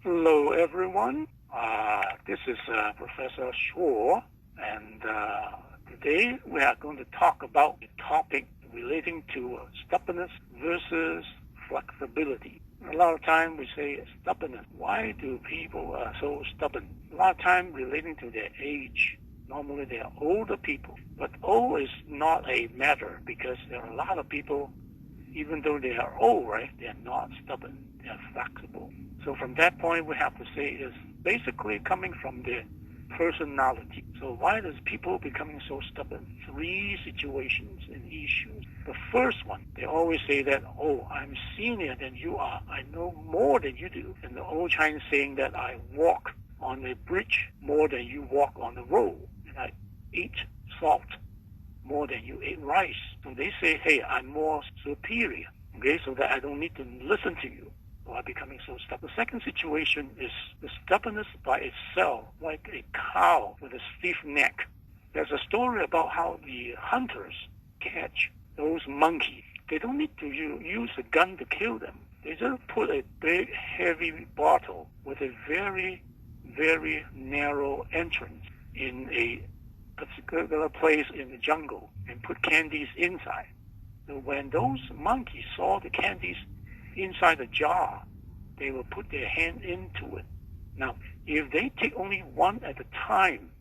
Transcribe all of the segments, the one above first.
Hello, everyone. This is Professor Shaw, and today we are going to talk about a topic relating to stubbornness versus flexibility. A lot of time we say stubbornness. Why do people are so stubborn? A lot of time relating to their age. Normally they are older people, but old is not a matter because there are a lot of people, even though they are old, right? They are not stubborn. They are flexible. So from that point, we have to say is basically coming from their personality. So why does people becoming so stubborn? Three situations and issues. The first one, they always say that, oh, I'm senior than you are. I know more than you do. And the old Chinese saying that I walk on a bridge more than you walk on the road. And I eat salt more than you ate rice. So they say, hey, I'm more superior, okay, so that I don't need to listen to you. So I'm becoming so stubborn. The second situation is the stubbornness by itself, like a cow with a stiff neck. There's a story about how the hunters catch those monkeys. They don't need to use a gun to kill them. They just put a big, heavy bottle with a very, very narrow entrance in a particular place in the jungle and put candies inside. So when those monkeys saw the candies inside the jar, they will put their hand into it. Now, if they take only one at a time,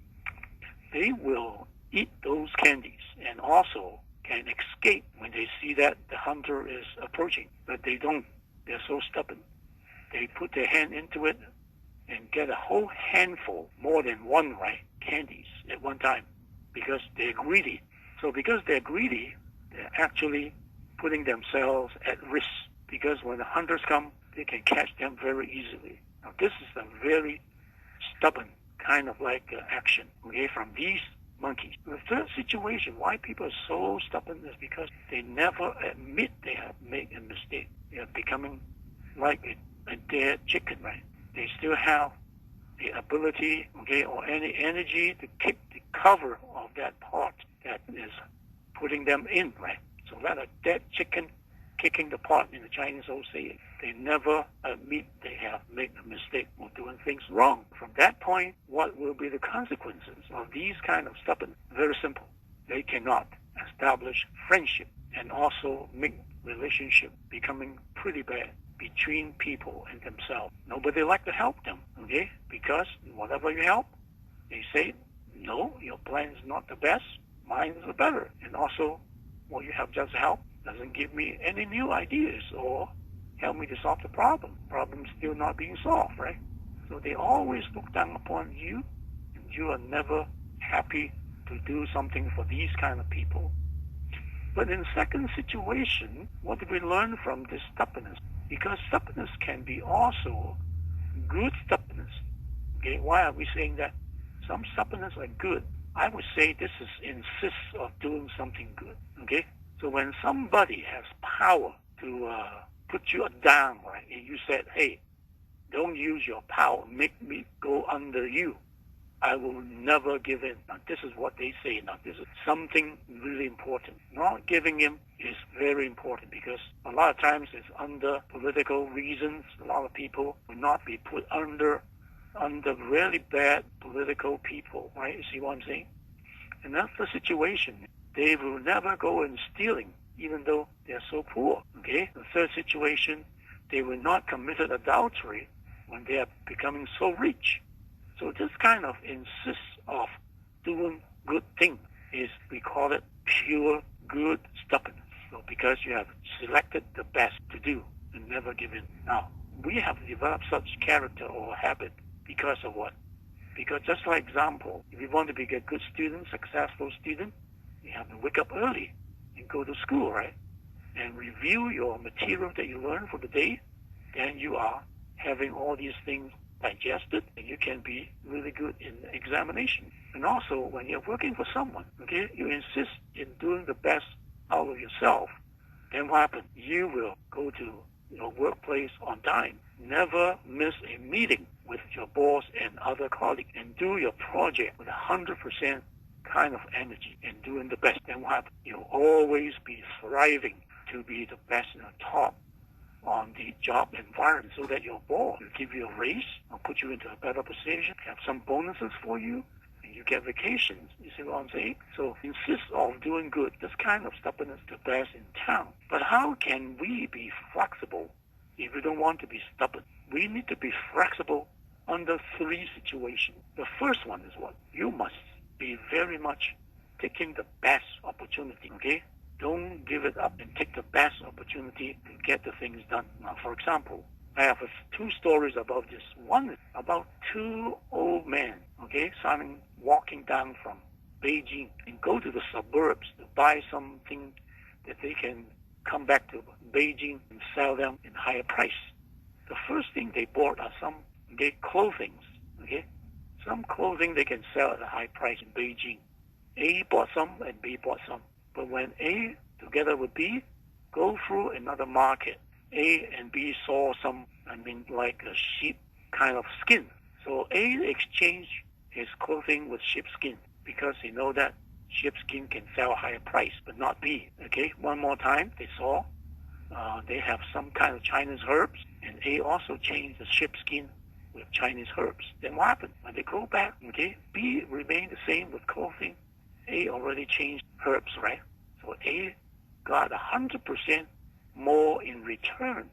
they will eat those candies and also can escape when they see that the hunter is approaching. But they don't. They're so stubborn. They put their hand into it and get a whole handful, more than one, right, candies at one time because they're greedy. So because they're greedy, they're actually putting themselves at risk because when the hunters come, they can catch them very easily. Now this is a very stubborn kind of like action, okay, from these monkeys. The third situation, why people are so stubborn is because they never admit they have made a mistake. They are becoming like a dead chicken, right? They still have the ability, okay, or any energy to kick the cover of that pot that is putting them in, right? So let a dead chicken kicking the pot in the Chinese old saying. They never admit they have made a mistake or doing things wrong. From that point, what will be the consequences of these kind of stubborn? Very simple. They cannot establish friendship and also make relationship becoming pretty bad between people and themselves. Nobody like to help them, okay? Because whatever you help, they say, no, your plan is not the best, mine is the better. And also, what you have just helped doesn't give me any new ideas or help me to solve the problem. Problem's still not being solved, right? So they always look down upon you, and you are never happy to do something for these kind of people. But in the second situation, what do we learn from this stubbornness? Because stubbornness can be also good stubbornness. Okay, why are we saying that? Some stubbornness are good. I would say this is insists of doing something good. Okay, so when somebody has power to put you down, right, and you said, hey, don't use your power, make me go under you. I will never give in. Now, this is what they say. Now, this is something really important. Not giving in is very important because a lot of times it's under political reasons. A lot of people will not be put under really bad political people, right? You see what I'm saying? And that's the situation. They will never go in stealing, even though they're so poor, okay? The third situation, they will not commit adultery when they are becoming so rich. So this kind of insists of doing good things is, we call it pure good stubbornness. So because you have selected the best to do and never give in. Now, we have developed such character or habit because of what? Because just like example, if you want to be a good student, successful student, you have to wake up early and go to school, right? And review your material that you learned for the day. Then you are having all these things digested, and you can be really good in examination. And also, when you're working for someone, okay, you insist in doing the best out of yourself. Then what happens? You will go to your workplace on time. Never miss a meeting with your boss and other colleagues, and do your project with 100% kind of energy and doing the best. Then what happens? You'll always be thriving to be the best in the top on the job environment so that your boss will give you a raise or put you into a better position, have some bonuses for you, and you get vacations. You see what I'm saying? So insist on doing good. This kind of stubbornness is the best in town. But how can we be flexible if we don't want to be stubborn? We need to be flexible under three situations. The first one is what? You must be very much taking the best opportunity, okay? Don't give it up and take the best opportunity to get the things done. Now, for example, I have two stories about this. One is about two old men, okay, walking down from Beijing and go to the suburbs to buy something that they can come back to Beijing and sell them in higher price. The first thing they bought are some clothing, okay? Some clothing they can sell at a high price in Beijing. A bought some and B bought some. But when A, together with B, go through another market, A and B saw some, like a sheep kind of skin. So A exchanged his clothing with sheepskin because he know that sheepskin can sell a higher price, but not B. Okay, one more time, they saw they have some kind of Chinese herbs, and A also changed the sheepskin with Chinese herbs. Then what happened? When they go back, okay, B remained the same with clothing. A already changed herbs, right? So A got 100% more in return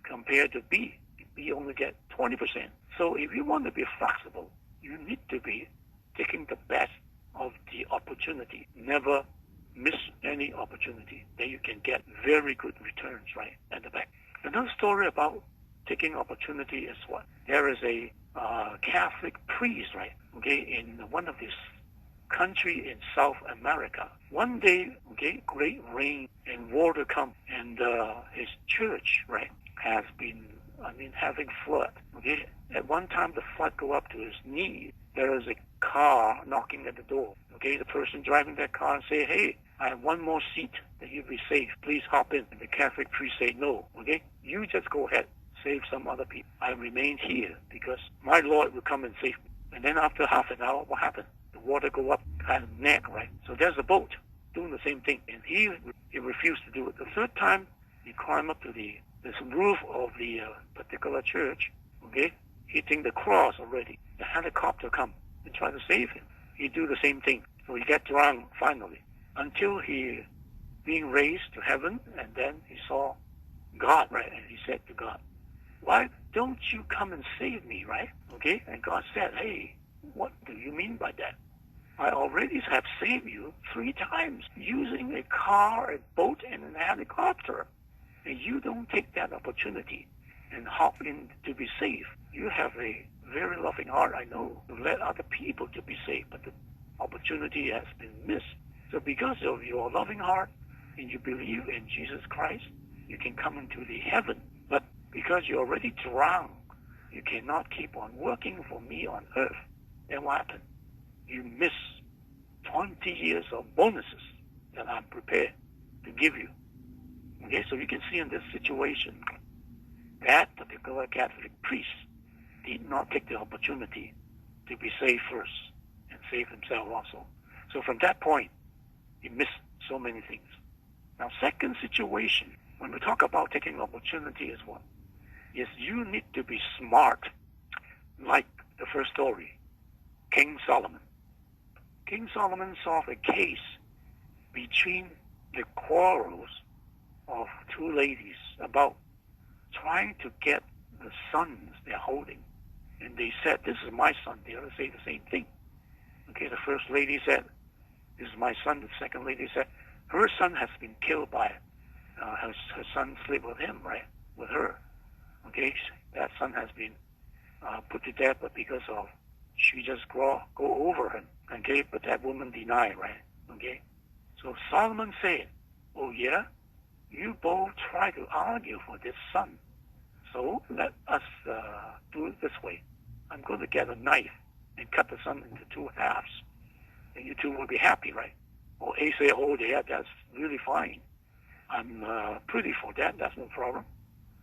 compared to B. B only get 20%. So if you want to be flexible, you need to be taking the best of the opportunity. Never miss any opportunity. Then you can get very good returns, right, at the back. Another story about taking opportunity is what? There is a Catholic priest, right, okay, in one of these country in South America. One day, okay, great rain and water come, and his church, right, has been, having flood. Okay, at one time the flood go up to his knees. There is a car knocking at the door. Okay, the person driving that car and say, "Hey, I have one more seat that you'll be safe. Please hop in." And the Catholic priest say, "No, okay, you just go ahead, save some other people. I remain here because my Lord will come and save me." And then after half an hour, what happened? The water go up kind of neck, right? So there's a boat doing the same thing, and he refused to do it. The third time, he climbed up to this roof of the particular church, okay, hitting the cross already. The helicopter come and try to save him. He do the same thing. So he get drowned finally until he being raised to heaven, and then he saw God, right? And he said to God, "Why don't you come and save me, right?" Okay, and God said, "Hey, what do you mean by that? I already have saved you 3 times using a car, a boat, and an helicopter. And you don't take that opportunity and hop in to be safe. You have a very loving heart, I know, to let other people to be safe, but the opportunity has been missed. So because of your loving heart and you believe in Jesus Christ, you can come into the heaven. But because you're already drowned, you cannot keep on working for me on earth." And what happened? You miss 20 years of bonuses that I'm prepared to give you. Okay, so you can see in this situation, that particular Catholic priest did not take the opportunity to be saved first and save himself also. So from that point, he missed so many things. Now, second situation, when we talk about taking opportunity is what? Is you need to be smart, like the first story. King Solomon. King Solomon solved a case between the quarrels of 2 ladies about trying to get the sons they're holding. And they said, "This is my son." The other say the same thing. Okay, the first lady said, "This is my son." The second lady said, her son has been killed by her son sleep with him, right? With her. Okay, that son has been put to death, but because of she just go over him. Okay, but that woman denied, right? Okay, so Solomon said, "Oh yeah, you both try to argue for this son. So let us do it this way. I'm going to get a knife and cut the son into 2 halves, and you two will be happy, right?" Or A said, "Oh yeah, that's really fine. I'm pretty for that. That's no problem."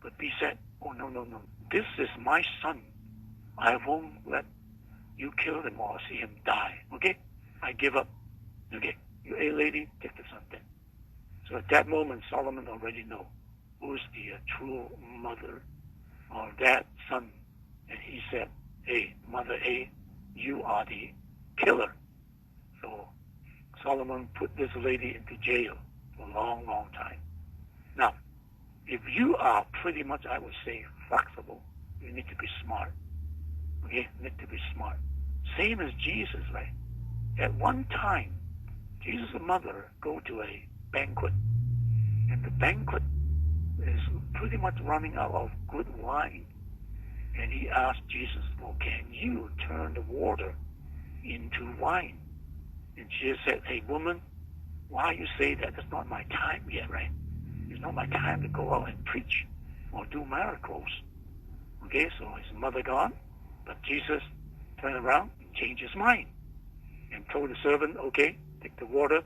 But B said, "Oh no. This is my son. I won't let you kill him or see him die. Okay? I give up. Okay? You A lady, take the son then." So at that moment, Solomon already know, who's the true mother of that son. And he said, hey, Mother A, you are the killer. So Solomon put this lady into jail for a long, long time. Now, if you are pretty much, I would say, flexible, you need to be smart. Okay, you need to be smart. Same as Jesus, right? At one time, Jesus' mother go to a banquet, and the banquet is pretty much running out of good wine. And he asked Jesus, well, can you turn the water into wine? And Jesus said, hey, woman, why you say that? It's not my time yet, right? It's not my time to go out and preach or do miracles. Okay, so his mother gone, but Jesus turned around and changed his mind and told the servant, okay, take the water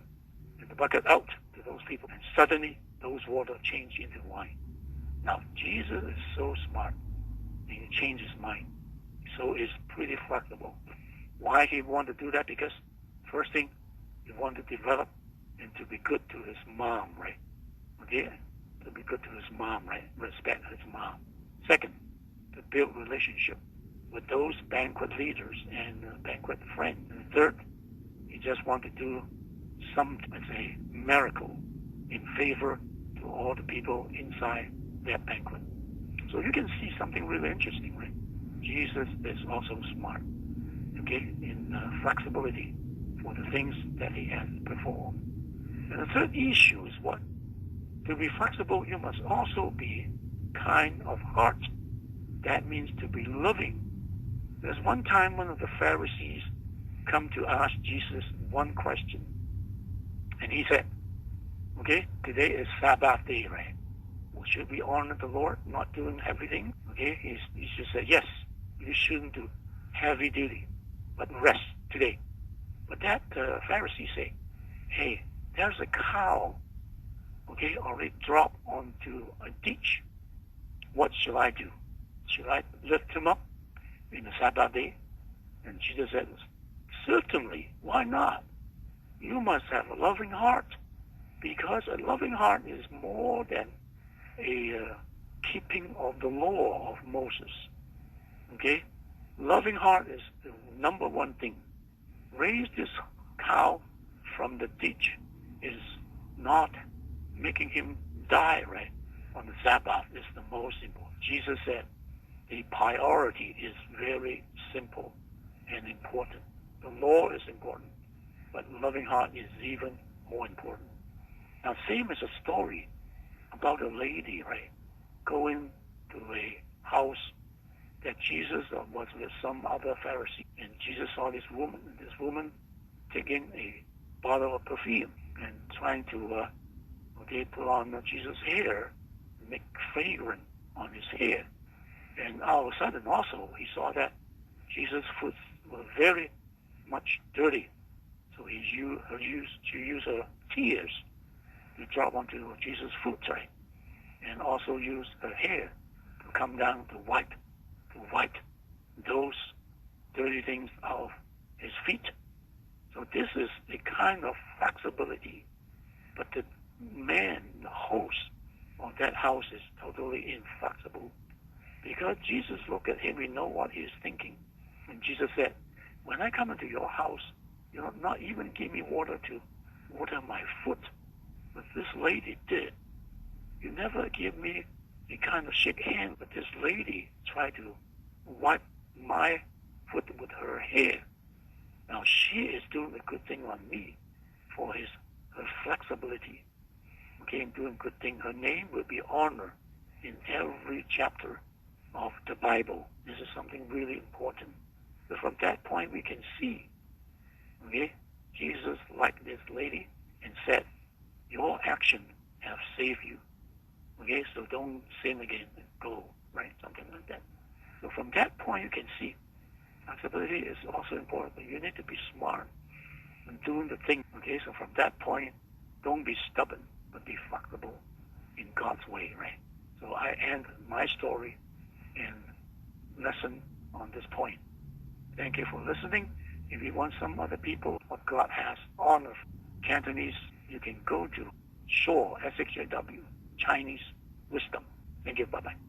and the bucket out to those people. And suddenly, those water changed into wine. Now, Jesus is so smart. He changed his mind. So it's pretty flexible. Why he wanted to do that? Because first thing, he wanted to develop and to be good to his mom, right? Okay? To be good to his mom, right? Respect his mom. Second, to build relationship with those banquet leaders and banquet friends. And third, he just wanted to do some, let's say, miracle in favor to all the people inside that banquet. So you can see something really interesting, right? Jesus is also smart, okay, in flexibility for the things that he has performed. And the third issue is what? To be flexible, you must also be kind of heart. That means to be loving. There's one time one of the Pharisees come to ask Jesus one question. And he said, okay, today is Sabbath day, right? Well, should we honor the Lord, not doing everything? Okay, he just said, yes, you shouldn't do heavy duty, but rest today. But that Pharisee said, hey, there's a cow, okay, already dropped onto a ditch. What shall I do? Should I lift him up in the Sabbath day? And Jesus said, certainly, why not? You must have a loving heart, because a loving heart is more than a keeping of the law of Moses. Okay? Loving heart is the number one thing. Raise this cow from the ditch is not making him die, right? On the Sabbath is the most important. Jesus said the priority is very simple and important. The law is important, but loving heart is even more important. Now, same as a story about a lady, right, going to a house that Jesus was with some other Pharisee, and Jesus saw this woman taking a bottle of perfume and trying to put on Jesus' hair, make fragrance on his hair. And all of a sudden also he saw that Jesus' foot was very much dirty. So she used her tears to drop onto Jesus' foot, right? And also used her hair to come down to wipe those dirty things out of his feet. So this is a kind of flexibility. But the man, the host of that house is totally inflexible. Because Jesus looked at him, we know what he is thinking. And Jesus said, when I come into your house, you know, not even give me water to water my foot. But this lady did. You never give me a kind of shake hand, but this lady tried to wipe my foot with her hair. Now she is doing a good thing on me for her flexibility. Okay, and doing good thing. Her name will be honored in every chapter of the Bible. This is something really important. So from that point we can see, okay, Jesus liked this lady and said, your action have saved you. Okay, so don't sin again and go, right? Something like that. So from that point you can see flexibility is also important, but you need to be smart in doing the thing. Okay, so from that point, don't be stubborn, but be flexible in God's way, right? So I end my story and lesson on this point. Thank you for listening. If you want some other people, what God has on Cantonese, you can go to Shaw, S-H-A-W, Chinese wisdom. Thank you. Bye-bye.